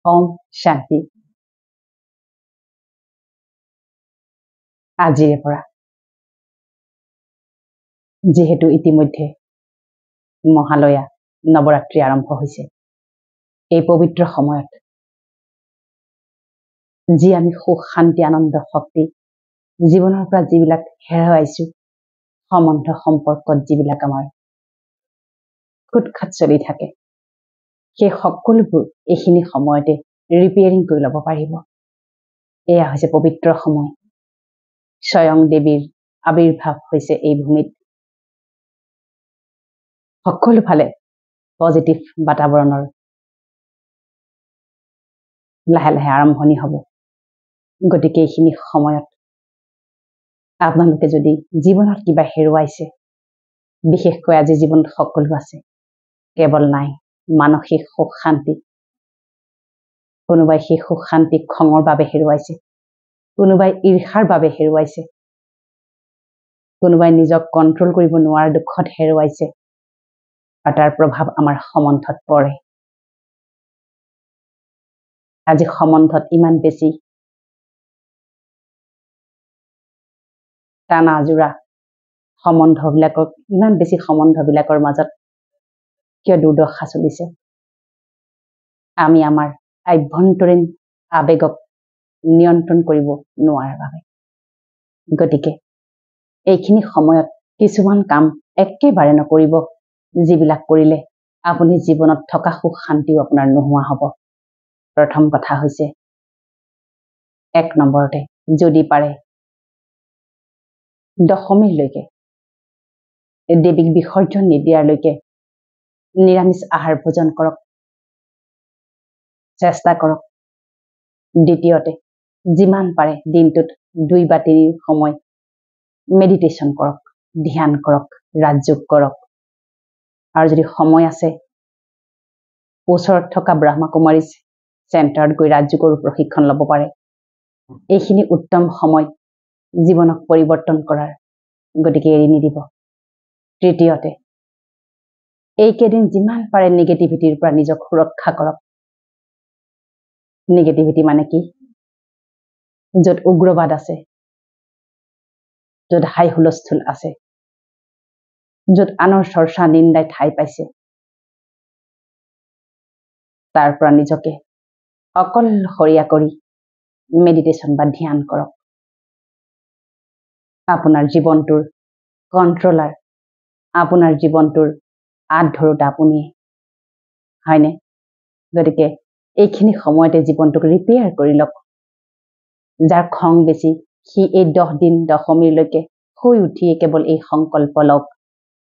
ওম শান্তি। আজিৰে পৰা যিহেতু ইতিমধ্যে মহালয়া নৱৰাত্ৰি আৰম্ভ হৈছে, এই পবিত্ৰ সময়ত যি আমি সুখ শান্তি আনন্দ শক্তি জীৱনৰ পৰা যিবিলাক হেৰুৱাইছো, সম্বন্ধ সম্পৰ্কত যিবিলাক আমাৰ খুটখাট চলি থাকে, সেই সকলোবোৰ এইখিনি সময়তে ৰিপেয়াৰিং কৰি ল'ব পাৰিব। এয়া হৈছে পবিত্ৰ সময়। স্বয়ং দেৱীৰ আবিৰ্ভাৱ হৈছে এই ভূমিত। সকলো ফালে পজিটিভ বাতাবৰণৰ লাহে লাহে আৰম্ভণি হ'ব। গতিকে এইখিনি সময়ত আপোনালোকে যদি জীৱনত কিবা হেৰুৱাইছে, বিশেষকৈ আজি জীৱনত সকলো আছে, কেৱল নাই মানসিক সুখ শান্তি। কোনোবাই সেই সুখ শান্তি খঙৰ বাবে হেৰুৱাইছে, কোনোবাই ঈৰ্ষাৰ বাবে হেৰুৱাইছে, কোনোবাই নিজক কণ্ট্ৰল কৰিব নোৱাৰাৰ দুখত হেৰুৱাইছে, আৰু তাৰ প্ৰভাৱ আমাৰ সম্বন্ধত পৰে। আজি সম্বন্ধত ইমান বেছি টানা জোৰা সম্বন্ধবিলাকৰ মাজত কিয় দুৰ্দশা চলিছে? আমি আমাৰ আভ্যন্তৰীণ আৱেগক নিয়ন্ত্ৰণ কৰিব নোৱাৰাৰ বাবে। গতিকে এইখিনি সময়ত কিছুমান কাম একেবাৰে নকৰিব, যিবিলাক কৰিলে আপুনি জীৱনত থকা সুখ শান্তিও আপোনাৰ নোহোৱা হ'ব। প্ৰথম কথা হৈছে, 1 নম্বৰতে যদি পাৰে দশমীলৈকে দেৱীক বিসৰ্জন নিদিয়ালৈকে নিৰামিষ আহাৰ ভোজন কৰক, চেষ্টা কৰক। দ্বিতীয়তে যিমান পাৰে দিনটোত 2 বা 3 সময় মেডিটেশ্যন কৰক, ধ্যান কৰক, ৰাজযোগ কৰক। আৰু যদি সময় আছে, ওচৰত থকা ব্ৰহ্মকুমাৰীজ চেণ্টাৰত গৈ ৰাজযোগৰো প্ৰশিক্ষণ ল'ব পাৰে। এইখিনি উত্তম সময় জীৱনক পৰিৱৰ্তন কৰাৰ, গতিকে এৰি নিদিব। তৃতীয়তে এইকেইদিন যিমান পাৰে নিগেটিভিটিৰ পৰা নিজক সুৰক্ষা কৰক। নিগেটিভিটি মানে কি? য'ত উগ্ৰবাদ আছে, য'ত হাই হুলস্থুল আছে, য'ত আনৰ চৰ্চা নিন্দাই ঠাই পাইছে, তাৰ পৰা নিজকে অকলশৰীয়া কৰি মেডিটেশ্যন বা ধ্যান কৰক। আপোনাৰ জীৱনটোৰ কণ্ট্ৰলাৰ, আপোনাৰ জীৱনটোৰ আঁত ধৰোঁতা আপুনিয়ে, হয়নে? গতিকে এইখিনি সময়তে জীৱনটোক ৰিপেয়াৰ কৰি লওক। যাৰ খং বেছি, সি এই 10 দিন দশমীলৈকে শুই উঠিয়ে কেৱল এই সংকল্প লওক,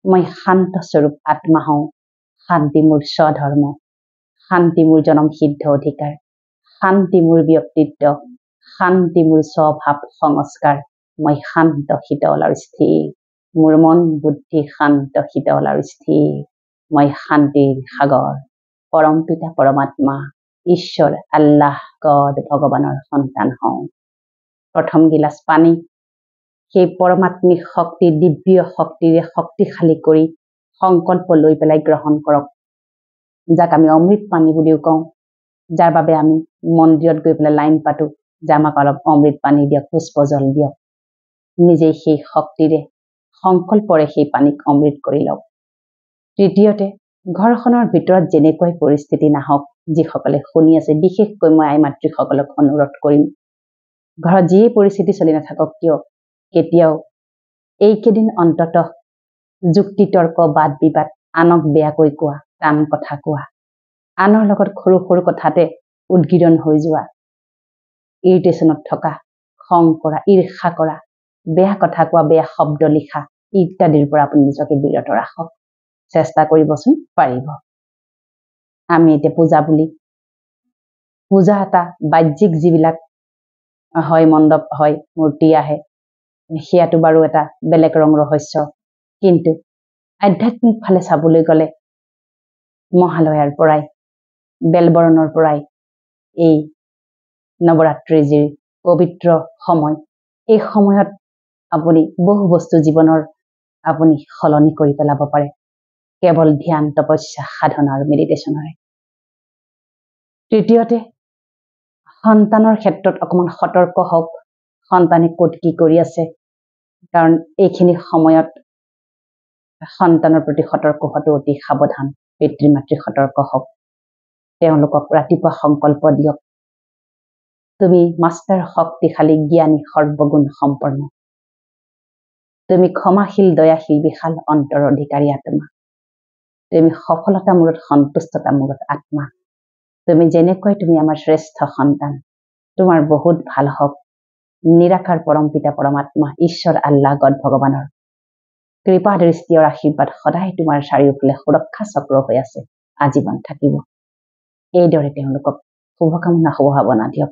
মই শান্ত স্বৰূপ আত্মা হওঁ, শান্তি মোৰ স্বধৰ্ম, শান্তি মোৰ জনম সিদ্ধ অধিকাৰ, শান্তি মোৰ ব্যক্তিত্ব, শান্তি মোৰ স্বভাৱ সংস্কাৰ, মই শান্ত শীতল আৰু স্থিৰ, মোৰ মন বুদ্ধি শান্ত শীতল আৰু স্থিৰ, মই শান্তিৰ সাগৰ, পৰম পিতা পৰমাত্মা ঈশ্বৰ আল্লাহ গড ভগৱানৰ সন্তান হওঁ। প্ৰথম গিলাচ পানী সেই পৰমাত্মিক শক্তি, দিব্য শক্তিৰে শক্তিশালী কৰি সংকল্প লৈ পেলাই গ্ৰহণ কৰক, যাক আমি অমৃত পানী বুলিও কওঁ। যাৰ বাবে আমি মন্দিৰত গৈ পেলাই লাইন পাতো যে আমাক অলপ অমৃত পানী দিয়ক, পুষ্পজল দিয়ক। নিজেই সেই শক্তিৰে সংকল্পৰে সেই পানীক অমৃত কৰি লওক। তৃতীয়তে ঘৰখনৰ ভিতৰত যেনেকৈ পৰিস্থিতি নাহক, যিসকলে শুনি আছে, বিশেষকৈ মই আই মাতৃসকলক অনুৰোধ কৰিম, ঘৰত যিয়ে পৰিস্থিতি চলি নাথাকক কিয়, কেতিয়াও এইকেইদিন অন্ততঃ যুক্তি তৰ্ক বাদ বিবাদ, আনক বেয়াকৈ কোৱা, টান কথা কোৱা, আনৰ লগত সৰু সৰু কথাতে উদ্গীৰণ হৈ যোৱা, ইৰিটেশ্যনত থকা, খং কৰা, ঈৰ্ষা কৰা, বেয়া কথা কোৱা, বেয়া শব্দ লিখা ইত্যাদিৰ পৰা আপুনি নিজকে বিৰত ৰাখক। চেষ্টা কৰিবচোন, পাৰিব। আমি এতিয়া পূজা এটা বাহ্যিক যিবিলাক হয়, মণ্ডপ হয়, মূৰ্তি আহে, সেয়াটো বাৰু এটা বেলেগ ৰং ৰহস্য। কিন্তু আধ্যাত্মিক ফালে চাবলৈ গ'লে মহালয়াৰ পৰাই, বেলবৰণৰ পৰাই এই নৱৰাত্ৰিৰ যি পবিত্ৰ সময়, এই সময়ত আপুনি বহু বস্তু জীৱনৰ আপুনি সলনি কৰি পেলাব পাৰে, কেৱল ধ্যান তপস্যা সাধনা আৰু মেডিটেশ্যনেৰে। তৃতীয়তে সন্তানৰ ক্ষেত্ৰত অকমান সতৰ্ক হওক, সন্তানে ক'ত কি কৰি আছে, কাৰণ এইখিনি সময়ত সন্তানৰ প্ৰতি সতৰ্ক হোৱাটো অতি সাৱধান। পিতৃ মাতৃ সতৰ্ক হওক, তেওঁলোকক ৰাতিপুৱা সংকল্প দিয়ক, তুমি মাষ্টাৰ শক্তিশালী জ্ঞানী সৰ্বগুণ সম্পন্ন, তুমি ক্ষমাশীল দয়াশীল বিশাল অন্তৰ অধিকাৰী আত্মা, তুমি সফলতা মূলত সন্তুষ্টতা মূলত আত্মা, তুমি যেনেকৈ তুমি আমাৰ শ্ৰেষ্ঠ সন্তান, তোমাৰ বহুত ভাল হওক। নিৰাকাৰ পৰম পিতা পৰমাত্মা ঈশ্বৰ আল্লাহ গড ভগৱানৰ কৃপা দৃষ্টি আৰু আশীৰ্বাদ সদায় তোমাৰ চাৰিওফালে সুৰক্ষা চক্ৰ হৈ আছে, আজীৱন থাকিব। এইদৰে তেওঁলোকক শুভকামনা শুভভাৱনা দিয়ক।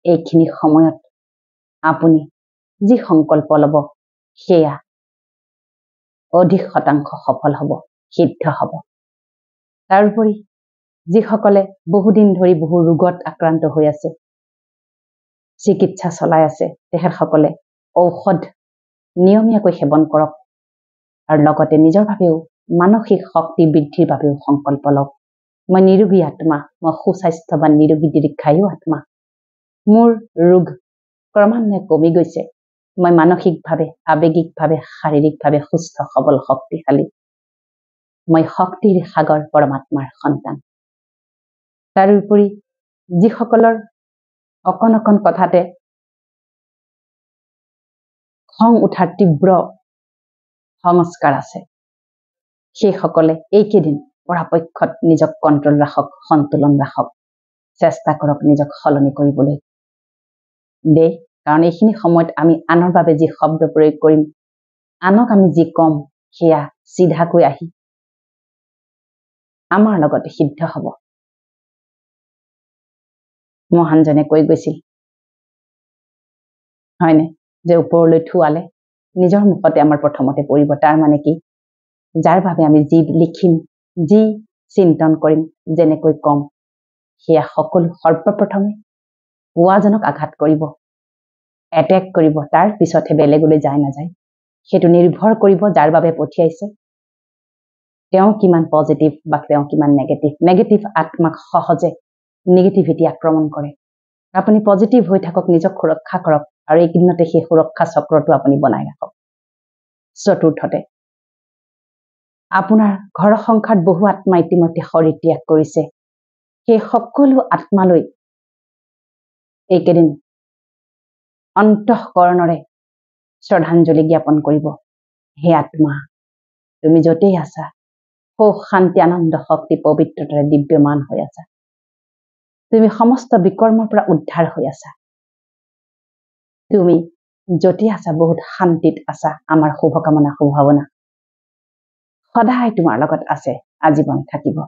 এইখিনি সময়ত আপুনি যি সংকল্প ল'ব সেয়া অধিক শতাংশ সফল হ'ব, সিদ্ধ হ'ব। তাৰোপৰি যিসকলে বহুদিন ধৰি বহু ৰোগত আক্ৰান্ত হৈ আছে, চিকিৎসা চলাই আছে, তেখেতসকলে ঔষধ নিয়মীয়াকৈ সেৱন কৰক আৰু লগতে নিজৰ বাবেও মানসিক শক্তি বৃদ্ধিৰ বাবেও সংকল্প লওক। মই নিৰোগী আত্মা, মই সুস্বাস্থ্যৱান নিৰোগী দীৰ্ঘায়ু আত্মা, মোৰ ৰোগ ক্ৰমান্বয়ে কমি গৈছে, মই মানসিকভাৱে আৱেগিকভাৱে শাৰীৰিকভাৱে সুস্থ সবল শক্তিশালী, মই শক্তিৰ সাগৰ পৰমাত্মাৰ সন্তান। তাৰোপৰি যিসকলৰ অকণ অকণ কথাতে খং উঠাৰ তীব্ৰ সংস্কাৰ আছে, সেইসকলে এইকেইদিন পৰাপক্ষত নিজক কণ্ট্ৰল ৰাখক, সন্তুলন ৰাখক, চেষ্টা কৰক নিজক সলনি কৰিবলৈ দেই। কাৰণ এইখিনি সময়ত আমি আনৰ বাবে যি শব্দ প্ৰয়োগ কৰিম, আনক আমি যি কম, সেয়া চিধাকৈ আহি আমাৰ লগতে সিদ্ধ হ'ব। মহানজনে কৈ গৈছিল হয়নে, যে ওপৰলৈ থোৱালে নিজৰ মুখতে আমাৰ প্ৰথমতে পৰিব। তাৰ মানে কি, যাৰ বাবে আমি যি লিখিম, যি চিন্তন কৰিম, যেনেকৈ কম, সেয়া সকলো সৰ্বপ্ৰথমে পোৱাজনক আঘাত কৰিব, এটেক কৰিব, তাৰ পিছতহে বেলেগলৈ যায় নাযায়। সেইটো নিৰ্ভৰ কৰিব যাৰ বাবে পঠিয়াইছে তেওঁ কিমান পজিটিভ বা তেওঁ কিমান নেগেটিভ। নেগেটিভ আত্মাক সহজে নেগেটিভিটি আক্ৰমণ কৰে। আপুনি পজিটিভ হৈ থাকক, নিজক সুৰক্ষা কৰক আৰু এইকেইদিনতে সেই সুৰক্ষা চক্ৰটো আপুনি বনাই ৰাখক। চতুৰ্থতে, আপোনাৰ ঘৰ সংসাৰত বহু আত্মা ইতিমধ্যে শৰীৰ ত্যাগ কৰিছে। সেই সকলো আত্মালৈ এইকেইদিন অন্তঃকৰণৰে শ্ৰদ্ধাঞ্জলি জ্ঞাপন কৰিব। হে আত্মা, তুমি য'তেই আছা, সুখ শান্তি আনন্দ শক্তি পবিত্ৰতাৰে দিব্যমান হৈ আছা, তুমি সমস্ত বিকৰ্মৰ পৰা উদ্ধাৰ হৈ আছা, তুমি য'তেই আছা বহুত শান্তিত আছা। আমাৰ শুভকামনা শুভভাৱনা সদায় তোমাৰ লগত আছে, আজীৱন থাকিব।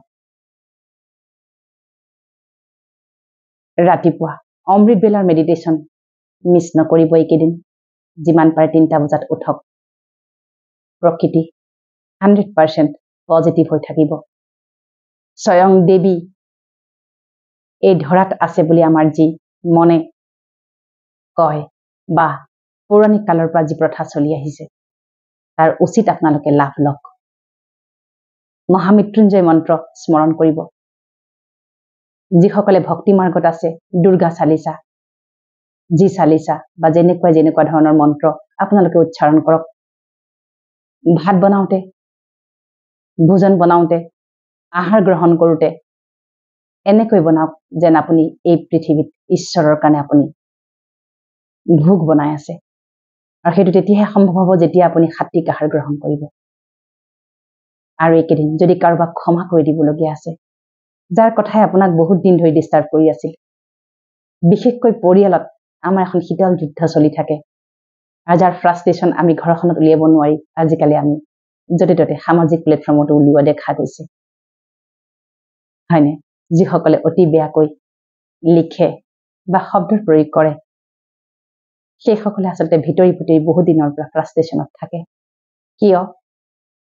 ৰাতিপুৱা অমৃত বেলাৰ মেডিটেশ্যন মিছ নকৰিব। এইকেইদিন যিমান পাৰে 3টা বজাত উঠক। প্ৰকৃতি 100% পজিটিভ হৈ থাকিব। স্বয়ং দেৱী এই ধৰাত আছে বুলি আমাৰ যি মনে কয় বা পৌৰাণিক কালৰ পৰা যি প্ৰথা চলি আহিছে, তাৰ উচিত আপোনালোকে লাভ লওক। মহামৃত্যুঞ্জয় মন্ত্ৰ স্মৰণ কৰিব। যিসকলে ভক্তি মাৰ্গত আছে, দুৰ্গা চালিচা, যি চালিচা বা যেনেকুৱা ধৰণৰ মন্ত্ৰ আপোনালোকে উচ্চাৰণ কৰক। ভাত বনাওঁতে, ভোজন বনাওঁতে, আহাৰ গ্ৰহণ কৰোঁতে এনেকৈ বনাওক যেন আপুনি এই পৃথিৱীত ঈশ্বৰৰ কাৰণে আপুনি ভোগ বনাই আছে। আৰু সেইটো তেতিয়াহে সম্ভৱ হ'ব যেতিয়া আপুনি সাত্বিক আহাৰ গ্ৰহণ কৰিব। আৰু এইকেইদিন যদি কাৰোবাক ক্ষমা কৰি দিবলগীয়া আছে, যাৰ কথাই আপোনাক বহুত দিন ধৰি ডিষ্টাৰ্ব কৰি আছিল, বিশেষকৈ পৰিয়ালত আমাৰ এখন শীতল যুদ্ধ চলি থাকে আৰু যাৰ ফ্ৰাষ্ট্ৰেশ্যন আমি ঘৰখনত উলিয়াব নোৱাৰি, আজিকালি আমি য'তে ত'তে সামাজিক প্লেটফৰ্মতো উলিওৱা দেখা গৈছে, হয়নে? যিসকলে অতি বেয়াকৈ লিখে বা শব্দৰ প্ৰয়োগ কৰে, সেইসকলে আচলতে ভিতৰি বহুত দিনৰ পৰা ফ্ৰাষ্ট্ৰেশ্যনত থাকে। কিয়?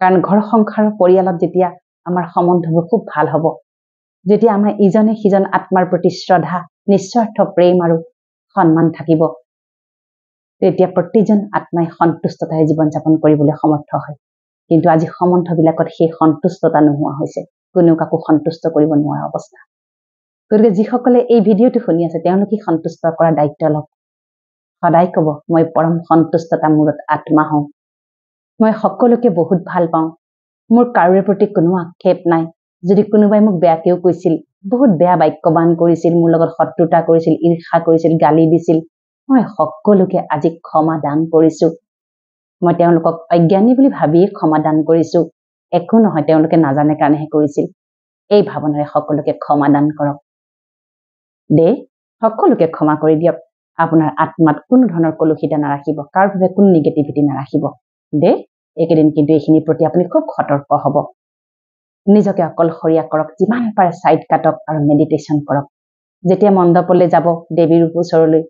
কাৰণ ঘৰ সংসাৰৰ পৰিয়ালত যেতিয়া আমাৰ সম্বন্ধবোৰ খুব ভাল হ'ব, যেতিয়া আমাৰ ইজনে সিজন আত্মাৰ প্ৰতি শ্ৰদ্ধা, নিস্বাৰ্থ প্ৰেম আৰু সন্মান থাকিব, তেতিয়া প্ৰতিজন আত্মাই সন্তুষ্টতাৰে জীৱন যাপন কৰিবলৈ সমৰ্থ হয়। কিন্তু আজি সম্বন্ধবিলাকত সেই সন্তুষ্টতা নোহোৱা হৈছে, কোনেও কাকো সন্তুষ্ট কৰিব নোৱাৰা অৱস্থা। গতিকে যিসকলে এই ভিডিঅ'টো শুনি আছে তেওঁলোকে সন্তুষ্ট কৰাৰ দায়িত্ব লওক সদায় ক'ব মই পৰম সন্তুষ্টতা মূৰত আত্মা হওঁ মই সকলোকে বহুত ভাল পাওঁ মোৰ কাৰোৰে প্ৰতি কোনো আক্ষেপ নাই যদি কোনোবাই মোক বেয়াকেও কৈছিল বহুত বেয়া বাক্যবান কৰিছিল মোৰ লগত শত্ৰুতা কৰিছিল ঈৰ্ষা কৰিছিল গালি দিছিল মই সকলোকে আজি ক্ষমা দান কৰিছো মই তেওঁলোকক অজ্ঞানী বুলি ভাবিয়ে ক্ষমা দান কৰিছো একো নহয় তেওঁলোকে নাজানে কাৰণেহে কৰিছিল এই ভাৱনাৰে সকলোকে ক্ষমা দান কৰক দে সকলোকে ক্ষমা কৰি দিয়ক আপোনাৰ আত্মাত কোনো ধৰণৰ কলুষিতা নাৰাখিব কাৰো বাবে কোনো নিগেটিভিটি নাৰাখিব দে এইকেইদিন কিন্তু এইখিনিৰ প্ৰতি আপুনি খুব সতৰ্ক হ'ব নিজকে অকলশৰীয়া কৰক যিমান পাৰে সাইড কাটক আৰু মেডিটেশ্যন কৰক যেতিয়া মণ্ডপলৈ যাব দেৱীৰ ওচৰলৈ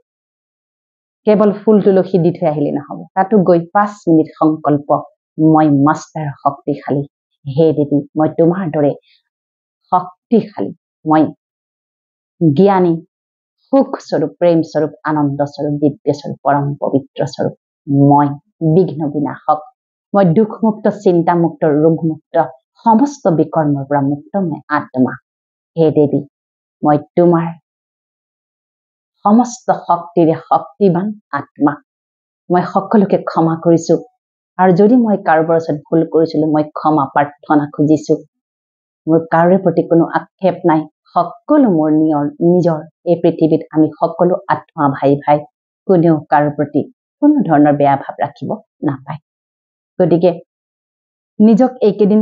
কেৱল ফুল তুলসী দি থৈ আহিলে নহ'ব তাতো গৈ 5 মিনিট সংকল্প মই মাষ্টাৰ শক্তিশালী হে দেৱী মই তোমাৰ দৰে শক্তিশালী মই জ্ঞানী সুখ স্বৰূপ প্ৰেম স্বৰূপ আনন্দ স্বৰূপ দিব্য স্বৰূপ পৰম পবিত্ৰ স্বৰূপ মই বিঘ্ন বিনাশক মই দুখমুক্ত চিন্তামুক্ত ৰোগমুক্ত সমস্ত বিকৰ্মৰ পৰা মুক্ত মই আত্মা হে দেৱী মই তোমাৰ সমস্ত শক্তিৰে শক্তিবান আত্মা মই সকলোকে ক্ষমা কৰিছো আৰু যদি মই কাৰোবাৰ ওচৰত ভুল কৰিছিলো মই ক্ষমা প্ৰাৰ্থনা খুজিছো মোৰ কাৰোৰে প্ৰতি কোনো আক্ষেপ নাই সকলো মোৰ নিজৰ এই পৃথিৱীত আমি সকলো আত্মা ভাই ভাই কোনেও কাৰোৰ প্ৰতি কোনো ধৰণৰ বেয়া ভাৱ ৰাখিব নাপায় গতিকে নিজক এইকেইদিন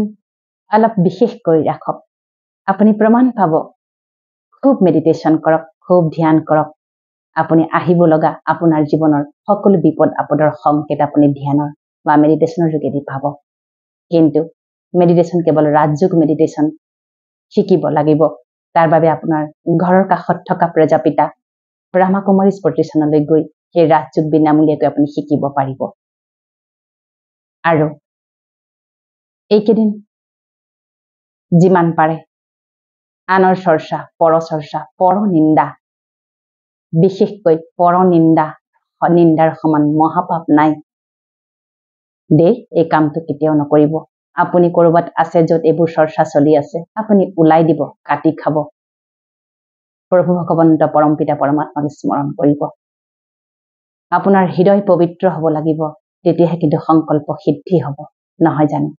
অলপ বিশেষ কৰি ৰাখক আপুনি প্ৰমাণ পাব খুব মেডিটেশ্যন কৰক খুব ধ্যান কৰক আপুনি আহিব লগা আপোনাৰ জীৱনৰ সকলো বিপদ আপদৰ সংকেত আপুনি ধ্যানৰ বা মেডিটেশ্যনৰ যোগেদি পাব কিন্তু মেডিটেশ্যন কেৱল ৰাজযোগ মেডিটেশ্যন শিকিব লাগিব তাৰ বাবে আপোনাৰ ঘৰৰ কাষত থকা প্ৰজাপিতা ব্ৰহ্মকুমাৰী প্ৰতিষ্ঠানলৈ গৈ সেই ৰাজযোগ বিনামূলীয়াকৈ আপুনি শিকিব পাৰিব আৰু এইকেইদিন যিমান পাৰে আনৰ চৰ্চা পৰ নিন্দা বিশেষকৈ পৰ নিন্দাৰ সমান মহাপাপ নাই দে এই কামটো কেতিয়াও নকৰিব আপুনি কৰবাত আছে য'ত এইবোৰ চৰ্চা চলি আছে আপুনি ওলাই দিব কাটি খাব প্ৰভু ভগৱন্ত পৰমপিতা পৰমাত্মাক স্মৰণ কৰিব আপোনাৰ হৃদয় পবিত্ৰ হ'ব লাগিব তেতিয়াহে কিন্তু সংকল্প সিদ্ধি হ'ব নহয় জানো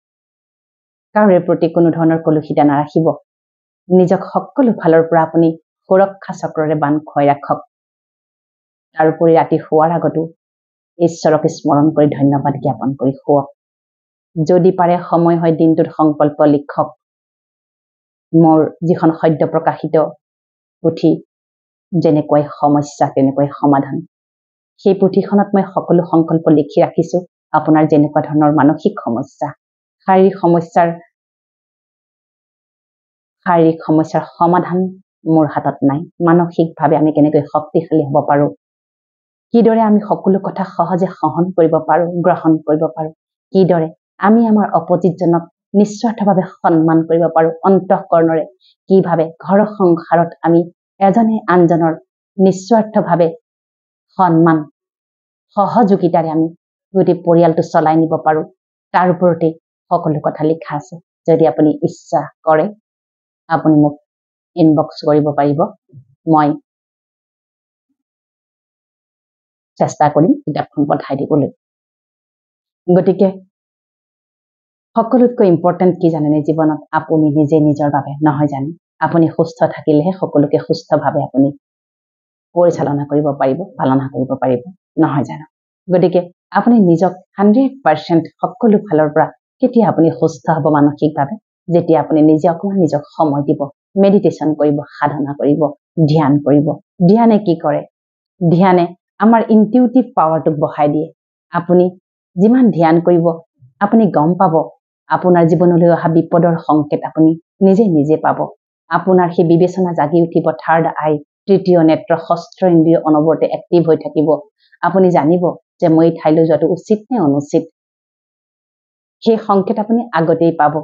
কাৰোৰে প্ৰতি কোনো ধৰণৰ কলুষিতা নাৰাখিব নিজক সকলো ফালৰ পৰা আপুনি সুৰক্ষা চক্ৰৰে বান্ধ খুৱাই ৰাখক তাৰোপৰি ৰাতি শোৱাৰ আগতো ঈশ্বৰক স্মৰণ কৰি ধন্যবাদ জ্ঞাপন কৰি শুৱক যদি পাৰে সময় হয় দিনটোত সংকল্প লিখক মোৰ যিখন সদ্য প্ৰকাশিত পুথি যেনেকৈ সমস্যা তেনেকৈ সমাধান সেই পুথিখনত মই সকলো সংকল্প লিখি ৰাখিছো আপোনাৰ যেনেকুৱা ধৰণৰ মানসিক সমস্যা শাৰীৰিক সমস্যাৰ সমাধান মোৰ হাতত নাই মানসিকভাৱে আমি কেনেকৈ শক্তিশালী হ'ব পাৰো কিদৰে আমি সকলো কথা সহজে সহন কৰিব পাৰো গ্ৰহণ কৰিব পাৰো কিদৰে আমি আমাৰ অপোজিটজনক নিস্বাৰ্থভাৱে সন্মান কৰিব পাৰো অন্তঃকৰণৰে কিভাৱে ঘৰ সংসাৰত আমি এজনে আনজনৰ নিস্বাৰ্থভাৱে সন্মান সহযোগিতাৰে আমি গোটেই পৰিয়ালটো চলাই নিব পাৰো তাৰ ওপৰতে সকলো কথা লিখা আছে যদি আপুনি ইচ্ছা কৰে আপুনি মোক ইনবক্স কৰিব পাৰিব মই চেষ্টা কৰিম কিতাপখন পঠাই দিবলৈ গতিকে সকলোতকৈ ইম্পৰ্টেণ্ট কি জানেনে জীৱনত আপুনি নিজে নিজৰ বাবে নহয় জানো আপুনি সুস্থ থাকিলেহে সকলোকে সুস্থভাৱে আপুনি পৰিচালনা কৰিব পাৰিব পালনা কৰিব পাৰিব নহয় জানো গতিকে আপুনি নিজক 100% সকলো ফালৰ পৰা কেতিয়া আপুনি সুস্থ হ'ব মানসিকভাৱে যেতিয়া আপুনি নিজে অকমান নিজক সময় দিব মেডিটেশ্যন কৰিব সাধনা কৰিব ধ্যান কৰিব ধ্যানে কি কৰে ধ্যানে আমাৰ ইনটিউটিভ পাৱাৰটোক বঢ়াই দিয়ে আপুনি যিমান ধ্যান কৰিব আপুনি গম পাব আপোনাৰ জীৱনলৈ অহা বিপদৰ সংকেত আপুনি নিজে পাব আপোনাৰ সেই বিবেচনা জাগি উঠিব থাৰ্ড আই তৃতীয় নেত্ৰ ষষ্ঠ ইন্দ্ৰিয় অনবৰতে এক্টিভ হৈ থাকিব আপুনি জানিব যে মই ঠাইলৈ যোৱাটো উচিত নে অনুচিত সেই সংকেত আপুনি আগতেই পাব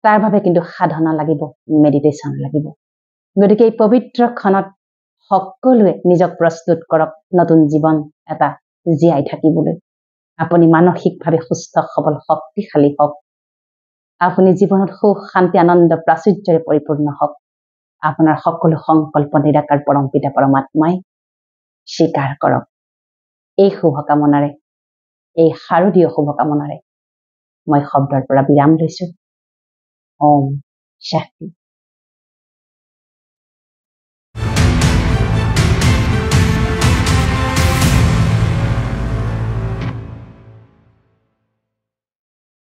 তাৰ বাবে কিন্তু সাধনা লাগিব মেডিটেশ্যন লাগিব গতিকে এই পবিত্ৰ ক্ষণত সকলোৱে নিজক প্ৰস্তুত কৰক নতুন জীৱন এটা জীয়াই থাকিবলৈ আপুনি মানসিকভাৱে সুস্থ সবল শক্তিশালী হওক আপুনি জীৱনত সুখ শান্তি আনন্দ প্ৰাচুৰ্যৰে পৰিপূৰ্ণ হওক আপোনাৰ সকলো সংকল্প নিৰাকাৰ পৰম পিতা পৰমাত্মাই স্বীকাৰ কৰক। এই শুভকামনাৰে, এই শাৰদীয় শুভকামনাৰে মই শব্দৰ পৰা বিৰাম লৈছো। ওম শান্তি।